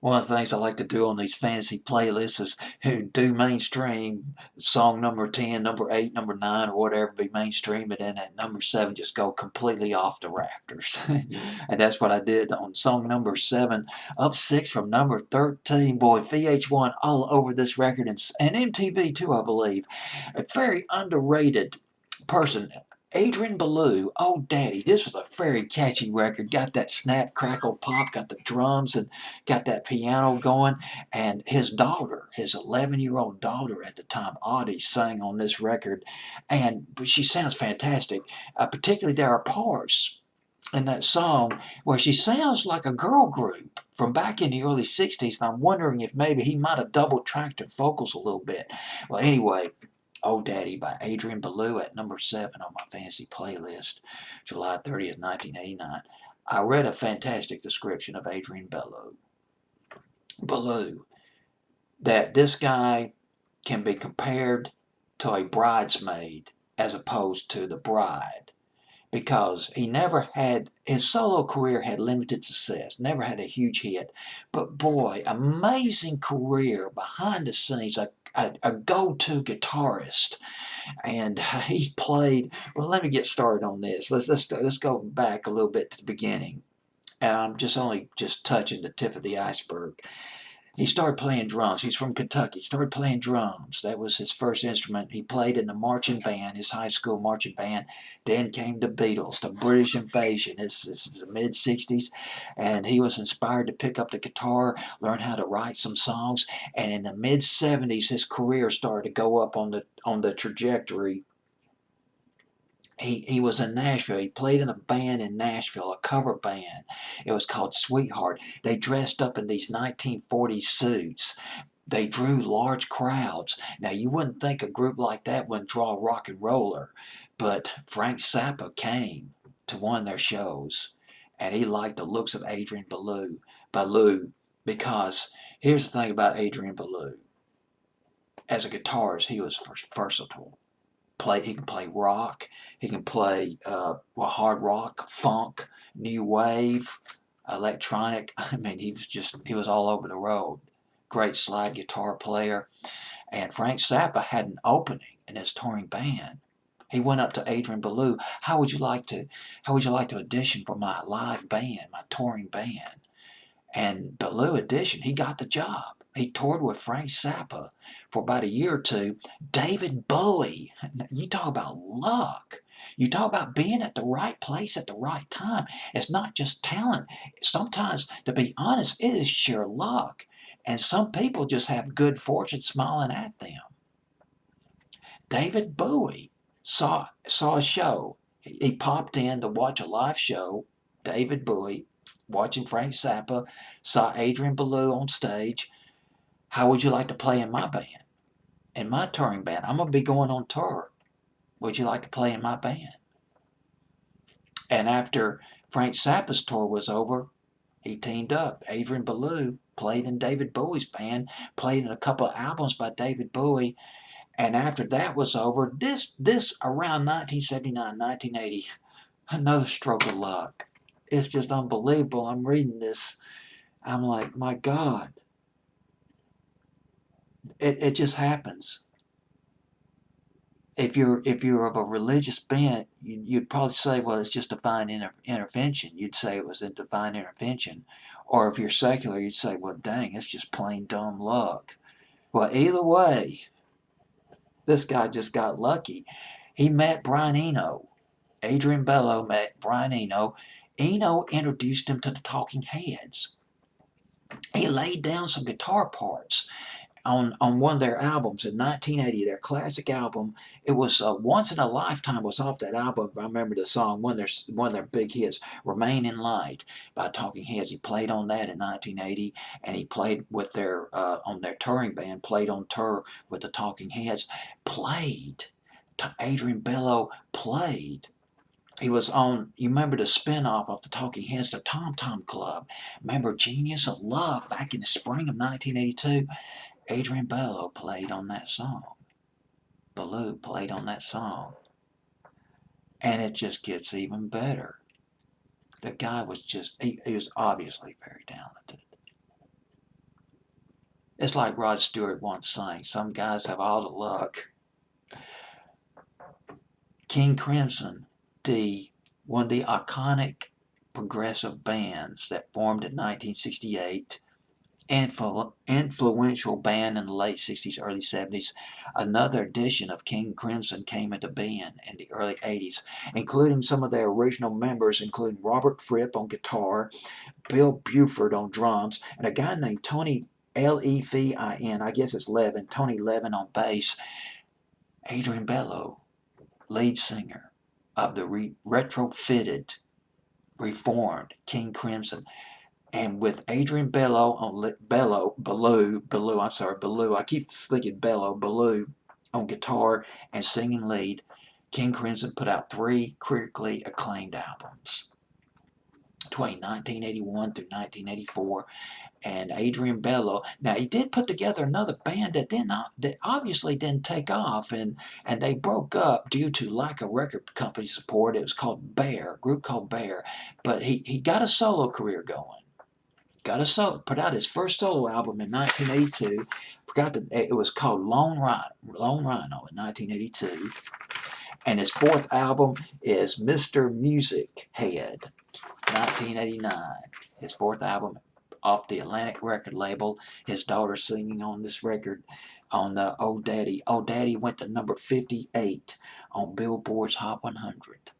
One of the things I like to do on these fantasy playlists is do mainstream song number 10, number 8, number 9, or whatever be mainstream, and then at number 7 just go completely off the rafters. And that's what I did on song number 7, up 6 from number 13. Boy, VH1 all over this record, and MTV too, I believe. A very underrated person. Adrian Belew, oh daddy, this was a very catchy record. Got that snap, crackle, pop, got the drums, and got that piano going. And his daughter, his 11-year-old daughter at the time, Audie, sang on this record. And she sounds fantastic. Particularly, there are parts in that song where she sounds like a girl group from back in the early 60s. And I'm wondering if maybe he might have double tracked her vocals a little bit. Well, anyway. Oh Daddy by Adrian Belew at number 7 on my fantasy playlist, July 30th, 1989. I read a fantastic description of Adrian Belew, that this guy can be compared to a bridesmaid as opposed to the bride, because he never had, his solo career had limited success, never had a huge hit, but boy, amazing career behind the scenes, a go-to guitarist. And he played. Well, let me get started on this. Let's go back a little bit to the beginning. And I'm just touching the tip of the iceberg. He started playing drums. He's from Kentucky. He started playing drums. That was his first instrument. He played in the marching band, his high school marching band. Then came the Beatles, the British Invasion. This is the mid 60s. And he was inspired to pick up the guitar, learn how to write some songs. And in the mid 70s, his career started to go up on the trajectory. He was in Nashville. He played in a band in Nashville, a cover band. It was called Sweetheart. They dressed up in these 1940s suits. They drew large crowds. Now, you wouldn't think a group like that would draw a rock and roller, but Frank Zappa came to one of their shows, and he liked the looks of Adrian Belew, because here's the thing about Adrian Belew. As a guitarist, he was versatile. He can play rock. He can play hard rock, funk, new wave, electronic. I mean, he was all over the road. Great slide guitar player. And Frank Zappa had an opening in his touring band. He went up to Adrian Belew. How would you like to audition for my live band, my touring band? And Belew auditioned. He got the job. He toured with Frank Zappa for about a year or two. David Bowie. You talk about luck. You talk about being at the right place at the right time. It's not just talent. Sometimes, to be honest, it is sheer luck. And some people just have good fortune smiling at them. David Bowie saw a show. He popped in to watch a live show. David Bowie watching Frank Zappa, saw Adrian Belew on stage. How would you like to play in my band? In my touring band? I'm going to be going on tour. Would you like to play in my band? And after Frank Zappa's tour was over, he teamed up. Adrian Belew played in David Bowie's band, played in a couple of albums by David Bowie. And after that was over, this around 1979, 1980, another stroke of luck. It's just unbelievable. I'm reading this. I'm like, my God. It just happens. If you're of a religious bent, you'd probably say, well, it's just divine intervention. You'd say it was a divine intervention. Or if you're secular, you'd say, well, dang, it's just plain dumb luck. Well, either way, this guy just got lucky. He met Brian Eno. Adrian Belew met Brian Eno. Eno introduced him to the Talking Heads. He laid down some guitar parts on one of their albums in 1980, their classic album. It was Once in a Lifetime was off that album. I remember the song, one of their big hits, Remain in Light by Talking Heads. He played on that in 1980, and he played with on their touring band, played on tour with the Talking Heads, Adrian Belew played. He was on, you remember the spinoff of the Talking Heads, the Tom Tom Club. Remember Genius of Love back in the spring of 1982? Adrian Belew played on that song. Belew played on that song. And it just gets even better. The guy was he was obviously very talented. It's like Rod Stewart once sang, some guys have all the luck. King Crimson, one of the iconic progressive bands that formed in 1968, influential band in the late 60s, early 70s. Another edition of King Crimson came into being in the early 80s, including some of their original members, including Robert Fripp on guitar, Bill Buford on drums, and a guy named Tony Levin, I guess it's Levin, Tony Levin on bass. Adrian Belew, lead singer of the retrofitted, reformed King Crimson. And with Adrian Belew on Belew. I keep thinking Belew on guitar and singing lead. King Crimson put out 3 critically acclaimed albums between 1981 through 1984. And Adrian Belew. Now he did put together another band that obviously didn't take off, and they broke up due to lack of record company support. It was called Bear, a group called Bear. But he got a solo career going. Put out his first solo album in 1982. It was called Lone Rhino in 1982. And his 4th album is Mr. Music Head, 1989. His 4th album off the Atlantic record label. His daughter singing on this record on the Oh Daddy. Oh Daddy went to number 58 on Billboard's Hot 100.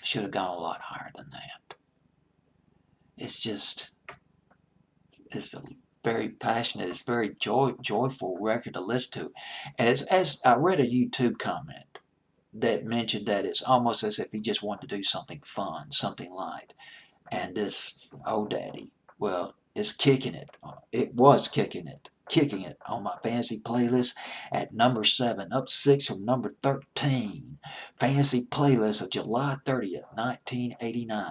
Should have gone a lot higher than that. It's a very passionate, it's very joyful record to listen to. And as I read a YouTube comment that mentioned that it's almost as if he just wanted to do something fun, something light. And this old daddy, well, is kicking it. It was kicking it on my fantasy playlist at number 7, up 6 from number 13. Fantasy playlist of July 30th, 1989.